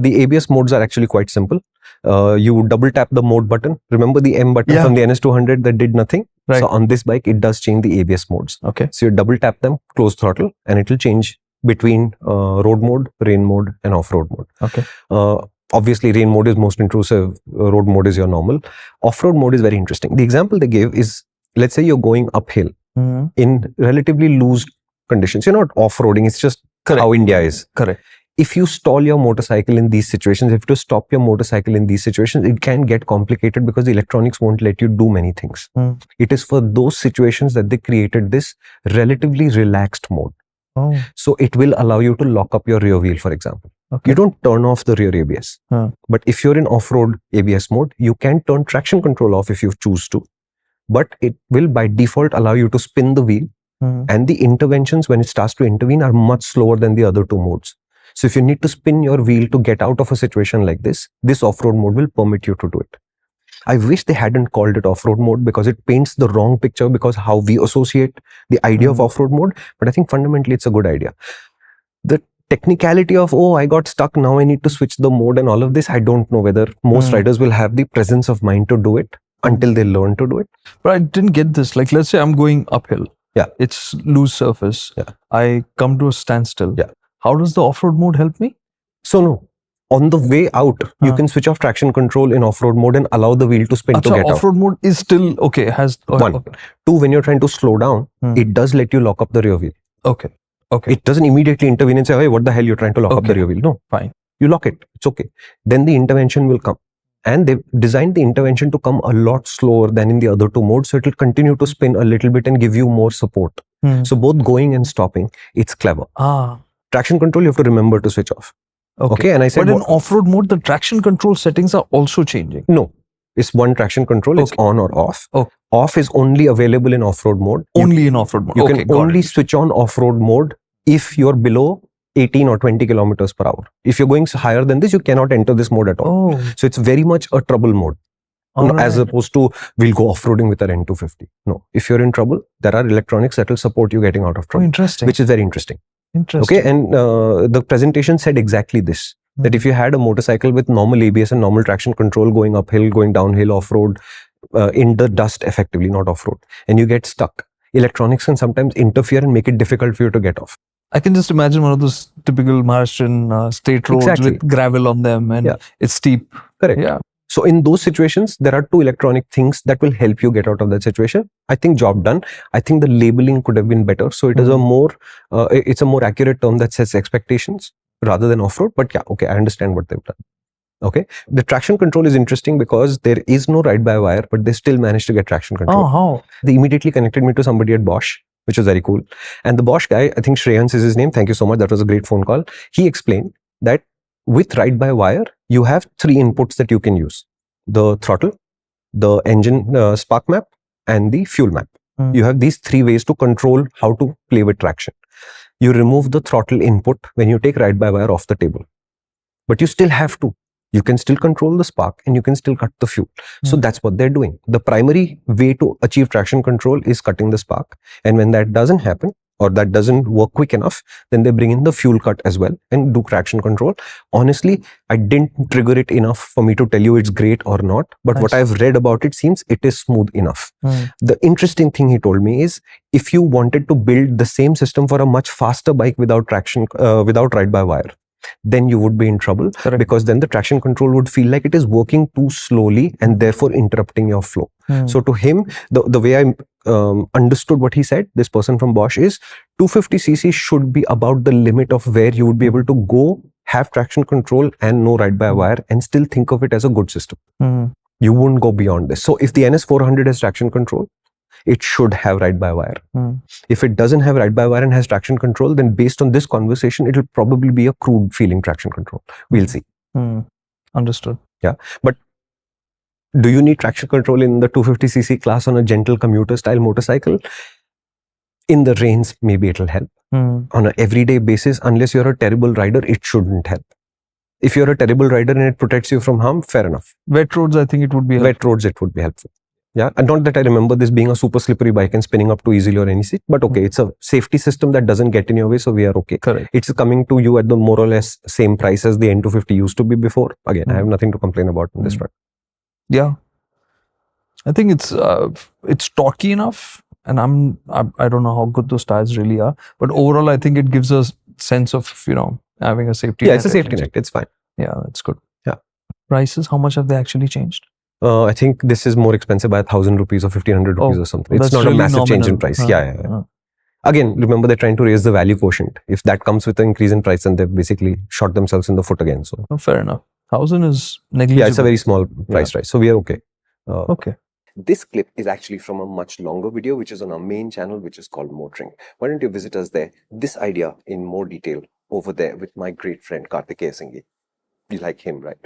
The ABS modes are actually quite simple. You double tap the mode button. Remember the M button from the NS200 that did nothing? Right. So on this bike, it does change the ABS modes. Okay. So you double tap them, close throttle, and it will change between road mode, rain mode, and off-road mode. Okay. Obviously, rain mode is most intrusive. Road mode is your normal. Off-road mode is very interesting. The example they gave is, let's say you're going uphill in relatively loose conditions. You're not off-roading. It's just how India is. Correct. If you stall your motorcycle in these situations, if you stop your motorcycle in these situations, it can get complicated because the electronics won't let you do many things. It is for those situations that they created this relatively relaxed mode. So it will allow you to lock up your rear wheel, for example. You don't turn off the rear ABS. But if you're in off-road ABS mode, you can turn traction control off if you choose to. But it will by default allow you to spin the wheel. And the interventions, when it starts to intervene, are much slower than the other two modes. So if you need to spin your wheel to get out of a situation like this off-road mode will permit you to do it. I wish they hadn't called it off-road mode because it paints the wrong picture because how we associate the idea of off-road mode. But I think fundamentally it's a good idea. The technicality of, oh, I got stuck, now I need to switch the mode and all of this, I don't know whether most riders will have the presence of mind to do it until they learn to do it. But I didn't get this. Like, let's say I'm going uphill. Yeah. It's loose surface. Yeah. I come to a standstill. Yeah. How does the off-road mode help me? So no, on the way out, you can switch off traction control in off-road mode and allow the wheel to spin to get out. Off-road mode is still okay. Has one. Okay. Two, when you're trying to slow down, it does let you lock up the rear wheel. Okay. Okay. It doesn't immediately intervene and say, hey, what the hell, you're trying to lock up the rear wheel. No. Fine. You lock it. It's okay. Then the intervention will come. And they've designed the intervention to come a lot slower than in the other two modes. So it will continue to spin a little bit and give you more support. So both going and stopping, it's clever. Traction control, you have to remember to switch off. Okay. And I said, but in off-road mode, the traction control settings are also changing. No, it's one traction control. It's on or off. Okay. Off is only available in off-road mode. Only in off-road mode. You can only switch on off-road mode if you're below 18 or 20 kilometers per hour. If you're going higher than this, you cannot enter this mode at all. So it's very much a trouble mode. As opposed to, we'll go off-roading with our N250. No, if you're in trouble, there are electronics that will support you getting out of trouble. Interesting. Which is very interesting. Interesting. Okay, and the presentation said exactly this. That if you had a motorcycle with normal ABS and normal traction control going uphill, going downhill, off-road, in the dust effectively, not off-road, and you get stuck, electronics can sometimes interfere and make it difficult for you to get off. I can just imagine one of those typical Maharashtrian state roads with gravel on them and it's steep. Correct. Yeah. So in those situations, there are two electronic things that will help you get out of that situation. I think job done. I think the labeling could have been better. So it is a more, it's a more accurate term that sets expectations rather than off-road. But yeah, okay, I understand what they've done. Okay. The traction control is interesting because there is no ride-by-wire, but they still managed to get traction control. Oh, how? They immediately connected me to somebody at Bosch, which was very cool. And the Bosch guy, I think Shreyans is his name. Thank you so much. That was a great phone call. He explained that with ride-by-wire, you have three inputs that you can use. The throttle, the engine spark map, and the fuel map. You have these three ways to control how to play with traction. You remove the throttle input when you take ride-by-wire off the table. But you still have to. You can still control the spark and you can still cut the fuel. So that's what they're doing. The primary way to achieve traction control is cutting the spark. And when that doesn't happen, or that doesn't work quick enough, then they bring in the fuel cut as well and do traction control. Honestly, I didn't trigger it enough for me to tell you it's great or not. But what I've read about it seems it is smooth enough. The interesting thing he told me is, if you wanted to build the same system for a much faster bike without traction, without ride-by-wire, then you would be in trouble. Because then the traction control would feel like it is working too slowly and therefore interrupting your flow. So to him, the way I understood what he said, this person from Bosch, is 250cc should be about the limit of where you would be able to go, have traction control and no ride-by-wire and still think of it as a good system. You wouldn't go beyond this. So if the NS400 has traction control, it should have ride-by-wire. If it doesn't have ride-by-wire and has traction control, then based on this conversation, it will probably be a crude feeling traction control. We'll see. Understood. Yeah. But do you need traction control in the 250cc class on a gentle commuter style motorcycle? In the rains, maybe it'll help. On an everyday basis, unless you're a terrible rider, it shouldn't help. If you're a terrible rider and it protects you from harm, fair enough. Wet roads, I think it would be helpful. Wet roads, it would be helpful. Yeah, and not that I remember this being a super slippery bike and spinning up too easily or anything, but okay, it's a safety system that doesn't get in your way, so we are okay. Correct. It's coming to you at the more or less same price as the N250 used to be before. Again, I have nothing to complain about in this front. Yeah, I think it's torquey enough, and I don't know how good those tires really are, but overall, I think it gives us sense of having a safety. Yeah, it's a safety net. It's fine. Yeah, it's good. Yeah. Prices? How much have they actually changed? I think this is more expensive by 1,000 rupees or 1,500 rupees or something. It's not really a massive change in price. Yeah. Again, remember they're trying to raise the value quotient. If that comes with an increase in price, then they've basically shot themselves in the foot again. So fair enough. 1,000 is negligible. Yeah, it's a very small price rise. So we are okay. Okay. This clip is actually from a much longer video, which is on our main channel, which is called MotorInc. Why don't you visit us there? This idea in more detail over there with my great friend Karthikeya Singhi. You like him, right?